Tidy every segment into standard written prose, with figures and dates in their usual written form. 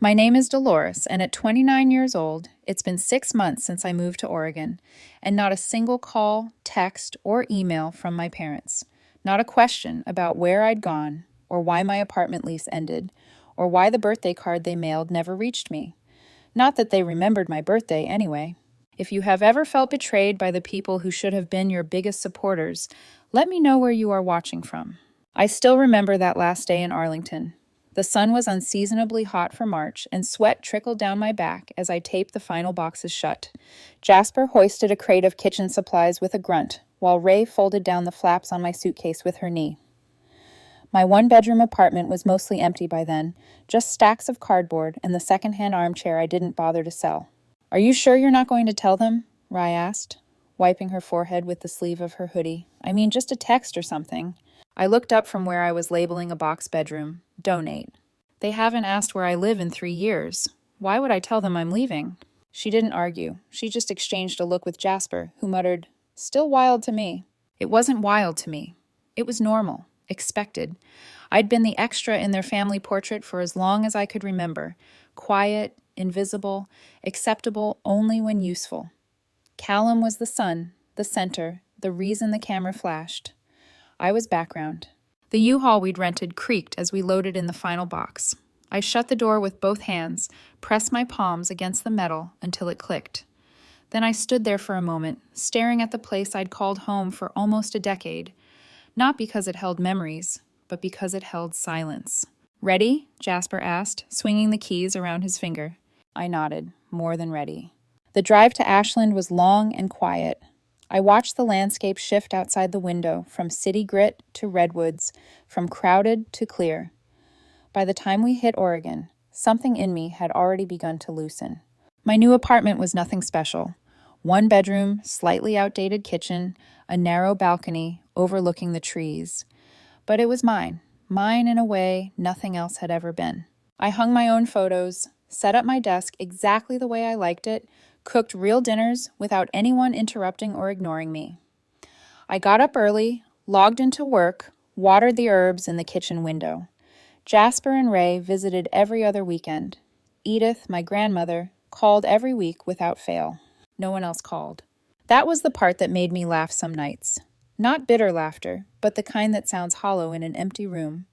My name is Dolores, and at 29 years old, it's been 6 months since I moved to Oregon, and not a single call, text, or email from my parents. Not a question about where I'd gone, or why my apartment lease ended, or why the birthday card they mailed never reached me. Not that they remembered my birthday anyway. If you have ever felt betrayed by the people who should have been your biggest supporters, let me know where you are watching from. I still remember that last day in Arlington. The sun was unseasonably hot for March, and sweat trickled down my back as I taped the final boxes shut. Jasper hoisted a crate of kitchen supplies with a grunt, while Ray folded down the flaps on my suitcase with her knee. My one-bedroom apartment was mostly empty by then, just stacks of cardboard and the second-hand armchair I didn't bother to sell. "Are you sure you're not going to tell them?" Rai asked, wiping her forehead with the sleeve of her hoodie. "I mean, just a text or something." I looked up from where I was labeling a box bedroom. Donate. "They haven't asked where I live in 3 years. Why would I tell them I'm leaving?" She didn't argue. She just exchanged a look with Jasper, who muttered, "Still wild to me." It wasn't wild to me. It was normal, expected. I'd been the extra in their family portrait for as long as I could remember. Quiet, invisible, acceptable only when useful. Callum was the sun, the center, the reason the camera flashed. I was background. The U-Haul we'd rented creaked as we loaded in the final box. I shut the door with both hands, pressed my palms against the metal until it clicked. Then I stood there for a moment, staring at the place I'd called home for almost a decade. Not because it held memories, but because it held silence. "Ready?" Jasper asked, swinging the keys around his finger. I nodded, more than ready. The drive to Ashland was long and quiet. I watched the landscape shift outside the window, from city grit to redwoods, from crowded to clear. By the time we hit Oregon, something in me had already begun to loosen. My new apartment was nothing special. One bedroom, slightly outdated kitchen, a narrow balcony overlooking the trees. But it was mine in a way nothing else had ever been. I hung my own photos, set up my desk exactly the way I liked it, cooked real dinners without anyone interrupting or ignoring me. I got up early, logged into work, watered the herbs in the kitchen window. Jasper and Ray visited every other weekend. Edith, my grandmother, called every week without fail. No one else called. That was the part that made me laugh some nights. Not bitter laughter, but the kind that sounds hollow in an empty room.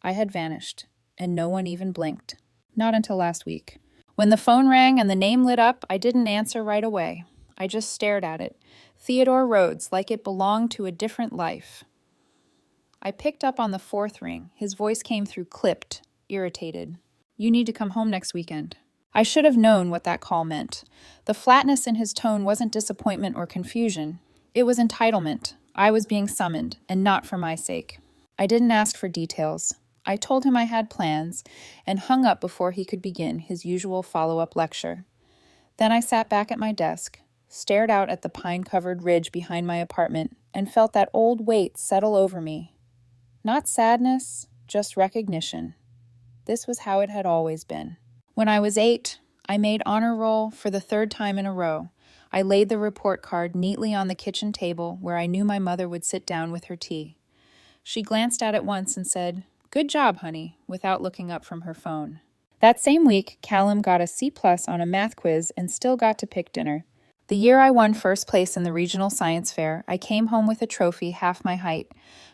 I had vanished, and no one even blinked. Not until last week. When the phone rang and the name lit up, I didn't answer right away. I just stared at it. Theodore Rhodes, like it belonged to a different life. I picked up on the fourth ring. His voice came through clipped, irritated. "You need to come home next weekend." I should have known what that call meant. The flatness in his tone wasn't disappointment or confusion. It was entitlement. I was being summoned, and not for my sake. I didn't ask for details. I told him I had plans, and hung up before he could begin his usual follow-up lecture. Then I sat back at my desk, stared out at the pine-covered ridge behind my apartment, and felt that old weight settle over me. Not sadness, just recognition. This was how it had always been. When I was 8, I made honor roll for the 3rd time in a row. I laid the report card neatly on the kitchen table where I knew my mother would sit down with her tea. She glanced at it once and said, "Good job, honey," without looking up from her phone. That same week, Callum got a C+ on a math quiz and still got to pick dinner. The year I won first place in the regional science fair, I came home with a trophy half my height.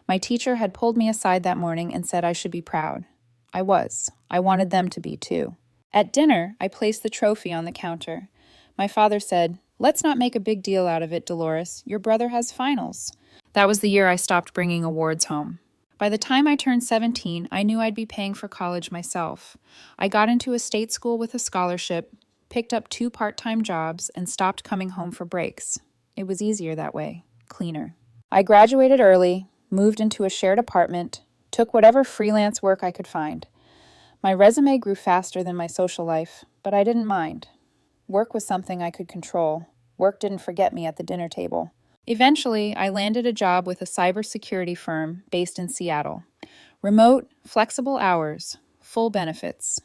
My teacher had pulled me aside that morning and said I should be proud. I was. I wanted them to be, too. At dinner, I placed the trophy on the counter. My father said, "Let's not make a big deal out of it, Dolores. Your brother has finals." That was the year I stopped bringing awards home. By the time I turned 17, I knew I'd be paying for college myself. I got into a state school with a scholarship, picked up 2 part-time jobs, and stopped coming home for breaks. It was easier that way, cleaner. I graduated early, moved into a shared apartment, took whatever freelance work I could find. My resume grew faster than my social life, but I didn't mind. Work was something I could control. Work didn't forget me at the dinner table. Eventually, I landed a job with a cybersecurity firm based in Seattle. Remote, flexible hours, full benefits.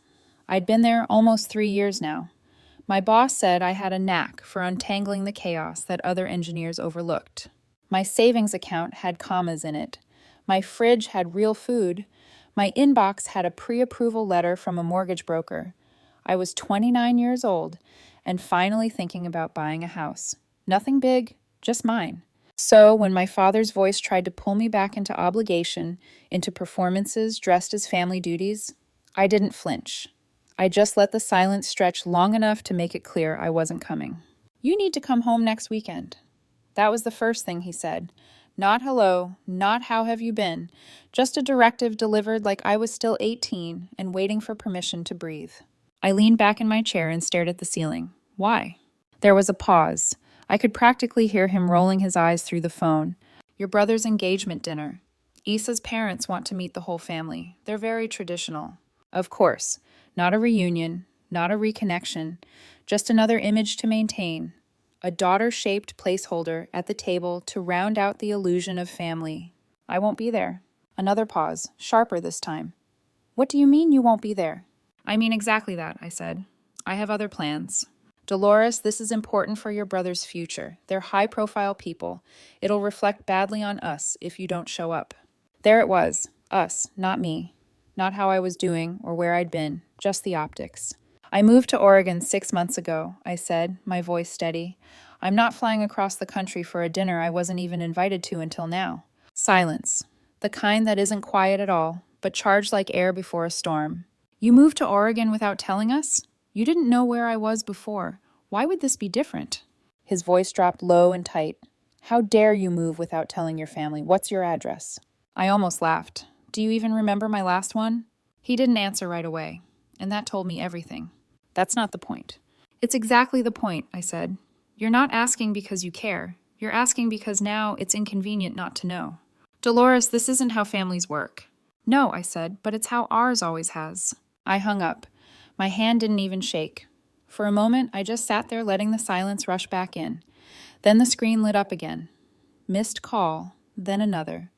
I'd been there almost 3 years now. My boss said I had a knack for untangling the chaos that other engineers overlooked. My savings account had commas in it. My fridge had real food. My inbox had a pre-approval letter from a mortgage broker. I was 29 years old and finally thinking about buying a house. Nothing big, just mine. So, when my father's voice tried to pull me back into obligation, into performances dressed as family duties, I didn't flinch. I just let the silence stretch long enough to make it clear I wasn't coming. "You need to come home next weekend." That was the first thing he said. Not hello, not how have you been, just a directive delivered like I was still 18 and waiting for permission to breathe. I leaned back in my chair and stared at the ceiling. Why? There was a pause. I could practically hear him rolling his eyes through the phone. "Your brother's engagement dinner. Issa's parents want to meet the whole family. They're very traditional." Of course, not a reunion, not a reconnection, just another image to maintain. A daughter-shaped placeholder at the table to round out the illusion of family. I won't be there. Another pause, sharper this time. "What do you mean you won't be there?" "I mean exactly that," I said. "I have other plans. Dolores, this is important for your brother's future. They're high-profile people. It'll reflect badly on us if you don't show up." There it was. Us, not me. Not how I was doing or where I'd been, just the optics. "I moved to Oregon 6 months ago," I said, my voice steady. "I'm not flying across the country for a dinner I wasn't even invited to until now." Silence. The kind that isn't quiet at all, but charged like air before a storm. "You moved to Oregon without telling us? You didn't know where I was before. Why would this be different?" His voice dropped low and tight. "How dare you move without telling your family? What's your address?" I almost laughed. "Do you even remember my last one?" He didn't answer right away, and that told me everything. "That's not the point." "It's exactly the point," I said. "You're not asking because you care. You're asking because now it's inconvenient not to know." "Dolores, this isn't how families work." "No," I said, "but it's how ours always has." I hung up. My hand didn't even shake. For a moment, I just sat there letting the silence rush back in. Then the screen lit up again. Missed call, then another.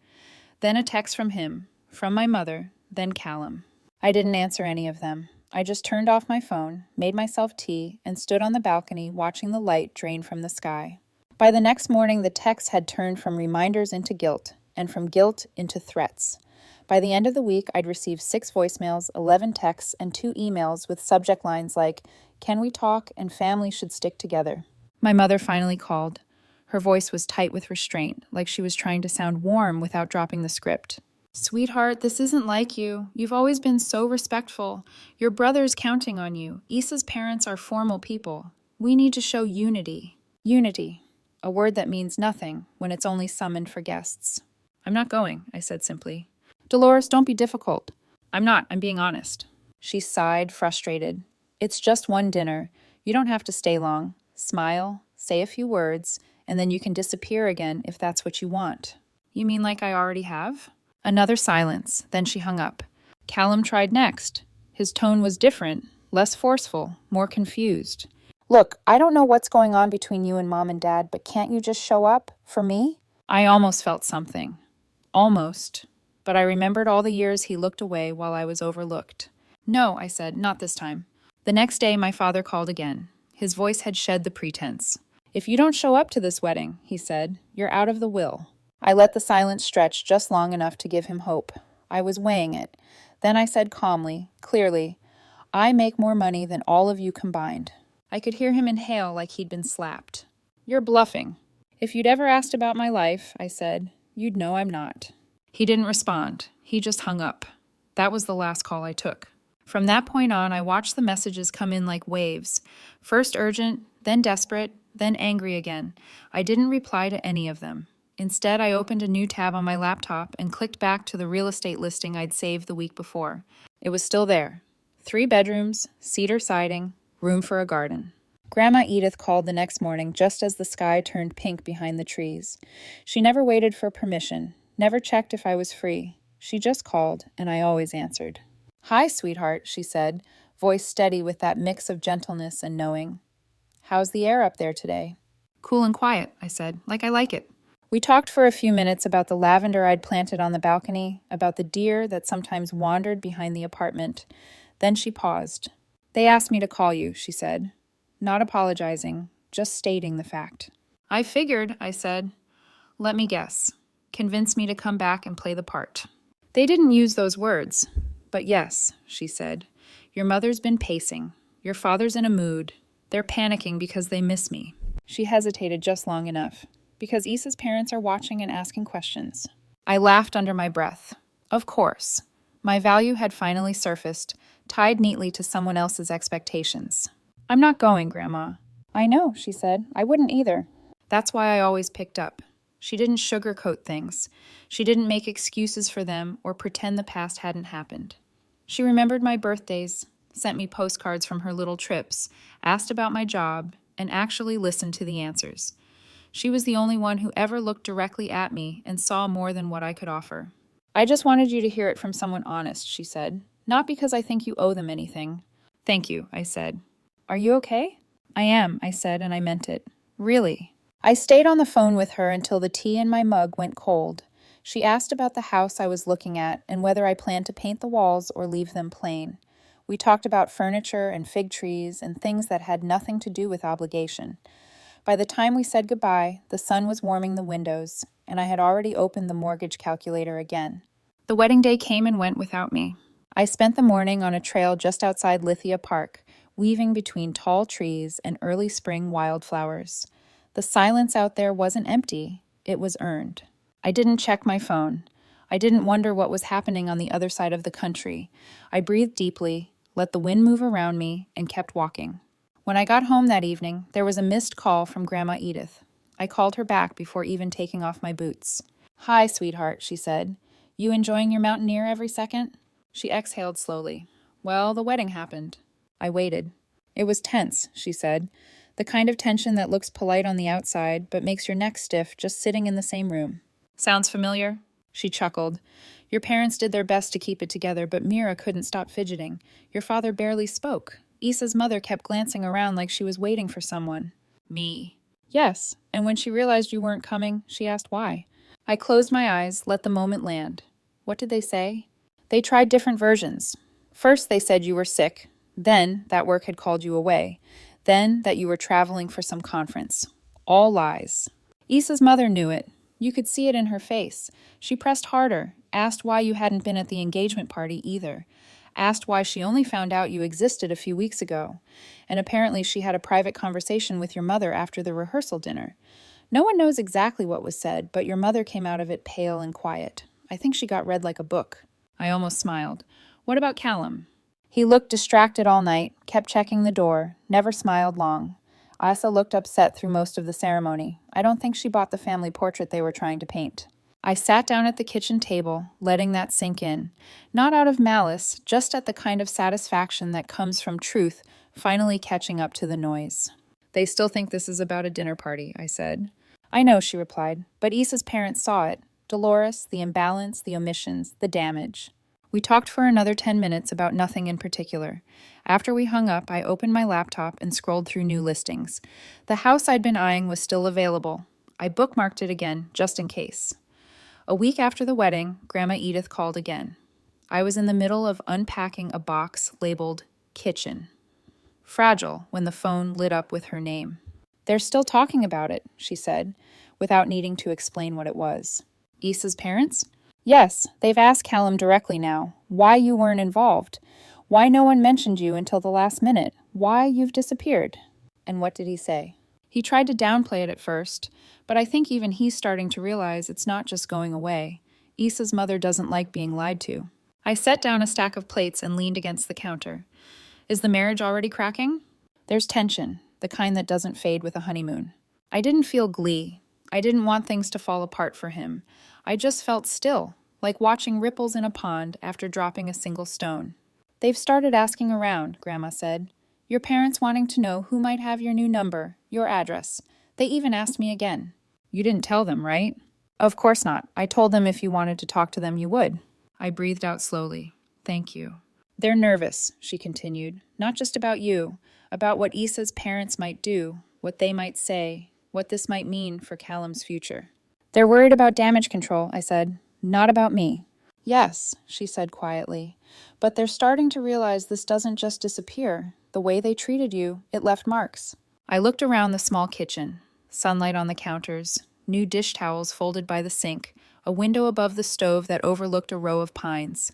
Then a text from him, from my mother, then Callum. I didn't answer any of them. I just turned off my phone, made myself tea, and stood on the balcony watching the light drain from the sky. By the next morning, the texts had turned from reminders into guilt, and from guilt into threats. By the end of the week, I'd received 6 voicemails, 11 texts, and 2 emails with subject lines like, "Can we talk?" and "Family should stick together." My mother finally called. Her voice was tight with restraint, like she was trying to sound warm without dropping the script. "Sweetheart, this isn't like you. You've always been so respectful. Your brother's counting on you. Issa's parents are formal people. We need to show unity." Unity, a word that means nothing when it's only summoned for guests. "I'm not going," I said simply. "Dolores, don't be difficult." "I'm not. I'm being honest." She sighed, frustrated. "It's just one dinner. You don't have to stay long. Smile, say a few words, and then you can disappear again if that's what you want." "You mean like I already have?" Another silence, then she hung up. Callum tried next. His tone was different, less forceful, more confused. "Look, I don't know what's going on between you and Mom and Dad, but can't you just show up? For me?" I almost felt something. Almost. But I remembered all the years he looked away while I was overlooked. "No," I said, "not this time." The next day, my father called again. His voice had shed the pretense. "If you don't show up to this wedding," he said, "you're out of the will." I let the silence stretch just long enough to give him hope. I was weighing it. Then I said calmly, clearly, "I make more money than all of you combined." I could hear him inhale like he'd been slapped. "You're bluffing." "If you'd ever asked about my life," I said, "you'd know I'm not." He didn't respond. He just hung up. That was the last call I took. From that point on, I watched the messages come in like waves. First urgent, then desperate, then angry again. I didn't reply to any of them. Instead, I opened a new tab on my laptop and clicked back to the real estate listing I'd saved the week before. It was still there. 3 bedrooms, cedar siding, room for a garden. Grandma Edith called the next morning just as the sky turned pink behind the trees. She never waited for permission, never checked if I was free. She just called, and I always answered. "Hi, sweetheart," she said, voice steady with that mix of gentleness and knowing. "How's the air up there today?" "Cool and quiet," I said, "like I like it." We talked for a few minutes about the lavender I'd planted on the balcony, about the deer that sometimes wandered behind the apartment. Then she paused. "They asked me to call you," she said. Not apologizing, just stating the fact. "I figured," I said. "Let me guess. Convince me to come back and play the part." They didn't use those words. "But yes," she said. "Your mother's been pacing. Your father's in a mood. They're panicking because they miss me. She hesitated just long enough. Because Issa's parents are watching and asking questions. I laughed under my breath. Of course. My value had finally surfaced, tied neatly to someone else's expectations. I'm not going, Grandma. I know, she said. I wouldn't either. That's why I always picked up. She didn't sugarcoat things. She didn't make excuses for them or pretend the past hadn't happened. She remembered my birthdays, sent me postcards from her little trips, asked about my job, and actually listened to the answers. She was the only one who ever looked directly at me and saw more than what I could offer. I just wanted you to hear it from someone honest, she said. Not because I think you owe them anything. Thank you, I said. Are you okay? I am, I said, and I meant it. Really. I stayed on the phone with her until the tea in my mug went cold. She asked about the house I was looking at and whether I planned to paint the walls or leave them plain. We talked about furniture and fig trees and things that had nothing to do with obligation. By the time we said goodbye, the sun was warming the windows, and I had already opened the mortgage calculator again. The wedding day came and went without me. I spent the morning on a trail just outside Lithia Park, weaving between tall trees and early spring wildflowers. The silence out there wasn't empty, it was earned. I didn't check my phone. I didn't wonder what was happening on the other side of the country. I breathed deeply, let the wind move around me, and kept walking. When I got home that evening, there was a missed call from Grandma Edith. I called her back before even taking off my boots. Hi, sweetheart, she said. You enjoying your mountain air every second? She exhaled slowly. Well, the wedding happened. I waited. It was tense, she said. The kind of tension that looks polite on the outside, but makes your neck stiff just sitting in the same room. Sounds familiar? She chuckled. Your parents did their best to keep it together, but Mira couldn't stop fidgeting. Your father barely spoke. Issa's mother kept glancing around like she was waiting for someone. Me. Yes, and when she realized you weren't coming, she asked why. I closed my eyes, let the moment land. What did they say? They tried different versions. First, they said you were sick. Then, that work had called you away. Then, that you were traveling for some conference. All lies. Issa's mother knew it. You could see it in her face. She pressed harder, asked why you hadn't been at the engagement party either. Asked why she only found out you existed a few weeks ago, and apparently she had a private conversation with your mother after the rehearsal dinner. No one knows exactly what was said, but your mother came out of it pale and quiet. I think she got read like a book. I almost smiled. What about Callum? He looked distracted all night, kept checking the door, never smiled long. Asa looked upset through most of the ceremony. I don't think she bought the family portrait they were trying to paint. I sat down at the kitchen table, letting that sink in. Not out of malice, just at the kind of satisfaction that comes from truth finally catching up to the noise. They still think this is about a dinner party, I said. I know, she replied, but Issa's parents saw it. Dolores, the imbalance, the omissions, the damage. We talked for another 10 minutes about nothing in particular. After we hung up, I opened my laptop and scrolled through new listings. The house I'd been eyeing was still available. I bookmarked it again, just in case. A week after the wedding, Grandma Edith called again. I was in the middle of unpacking a box labeled kitchen. Fragile when the phone lit up with her name. They're still talking about it, she said, without needing to explain what it was. Issa's parents? Yes, they've asked Callum directly now. Why you weren't involved. Why no one mentioned you until the last minute. Why you've disappeared. And what did he say? He tried to downplay it at first, but I think even he's starting to realize it's not just going away. Issa's mother doesn't like being lied to. I set down a stack of plates and leaned against the counter. Is the marriage already cracking? There's tension, the kind that doesn't fade with a honeymoon. I didn't feel glee. I didn't want things to fall apart for him. I just felt still, like watching ripples in a pond after dropping a single stone. They've started asking around, Grandma said. Your parents wanting to know who might have your new number, your address. They even asked me again. You didn't tell them, right? Of course not. I told them if you wanted to talk to them, you would. I breathed out slowly. Thank you. They're nervous, she continued. Not just about you, about what Issa's parents might do, what they might say, what this might mean for Callum's future. They're worried about damage control, I said. Not about me. Yes, she said quietly. But they're starting to realize this doesn't just disappear. The way they treated you, it left marks. I looked around the small kitchen. Sunlight on the counters, new dish towels folded by the sink, a window above the stove that overlooked a row of pines.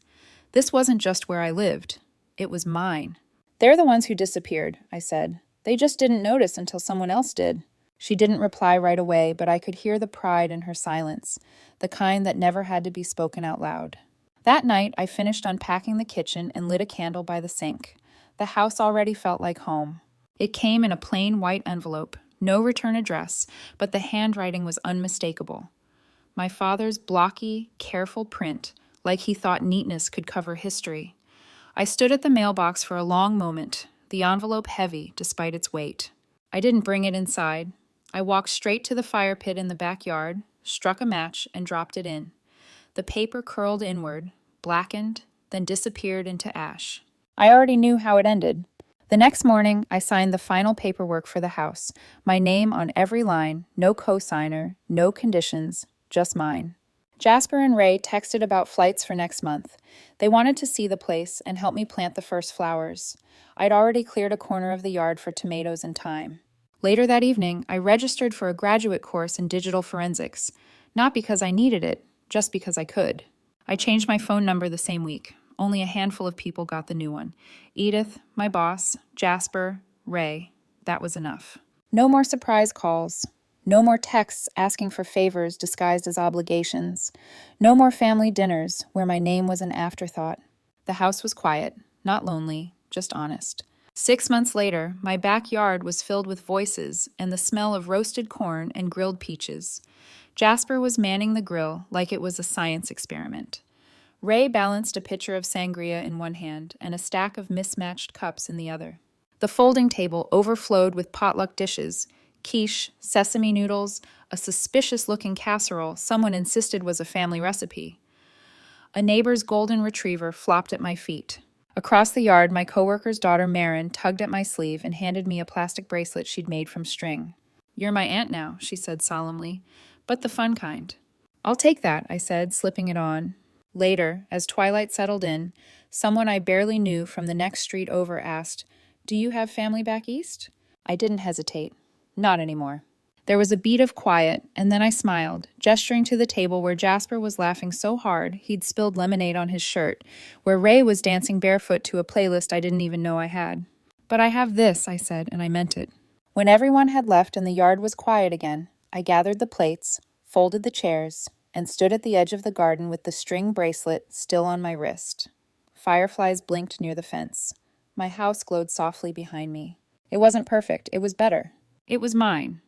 This wasn't just where I lived. It was mine. They're the ones who disappeared, I said. They just didn't notice until someone else did. She didn't reply right away, but I could hear the pride in her silence, the kind that never had to be spoken out loud. That night, I finished unpacking the kitchen and lit a candle by the sink. The house already felt like home. It came in a plain white envelope, no return address, but the handwriting was unmistakable. My father's blocky, careful print, like he thought neatness could cover history. I stood at the mailbox for a long moment, the envelope heavy despite its weight. I didn't bring it inside. I walked straight to the fire pit in the backyard, struck a match, and dropped it in. The paper curled inward, blackened, then disappeared into ash. I already knew how it ended. The next morning, I signed the final paperwork for the house, my name on every line, no cosigner, no conditions, just mine. Jasper and Ray texted about flights for next month. They wanted to see the place and help me plant the first flowers. I'd already cleared a corner of the yard for tomatoes and thyme. Later that evening, I registered for a graduate course in digital forensics, not because I needed it, just because I could. I changed my phone number the same week. Only a handful of people got the new one. Edith, my boss, Jasper, Ray. That was enough. No more surprise calls. No more texts asking for favors disguised as obligations. No more family dinners where my name was an afterthought. The house was quiet, not lonely, just honest. 6 months later, my backyard was filled with voices and the smell of roasted corn and grilled peaches. Jasper was manning the grill like it was a science experiment. Ray balanced a pitcher of sangria in one hand and a stack of mismatched cups in the other. The folding table overflowed with potluck dishes, quiche, sesame noodles, a suspicious-looking casserole someone insisted was a family recipe. A neighbor's golden retriever flopped at my feet. Across the yard, my coworker's daughter Marin tugged at my sleeve and handed me a plastic bracelet she'd made from string. "You're my aunt now," she said solemnly, "but the fun kind." "I'll take that," I said, slipping it on. Later, as twilight settled in, someone I barely knew from the next street over asked, "Do you have family back east?" I didn't hesitate. Not anymore. There was a beat of quiet, and then I smiled, gesturing to the table where Jasper was laughing so hard he'd spilled lemonade on his shirt, where Ray was dancing barefoot to a playlist I didn't even know I had. "But I have this," I said, and I meant it. When everyone had left and the yard was quiet again, I gathered the plates, folded the chairs, and stood at the edge of the garden with the string bracelet still on my wrist. Fireflies blinked near the fence. My house glowed softly behind me. It wasn't perfect. It was better. It was mine.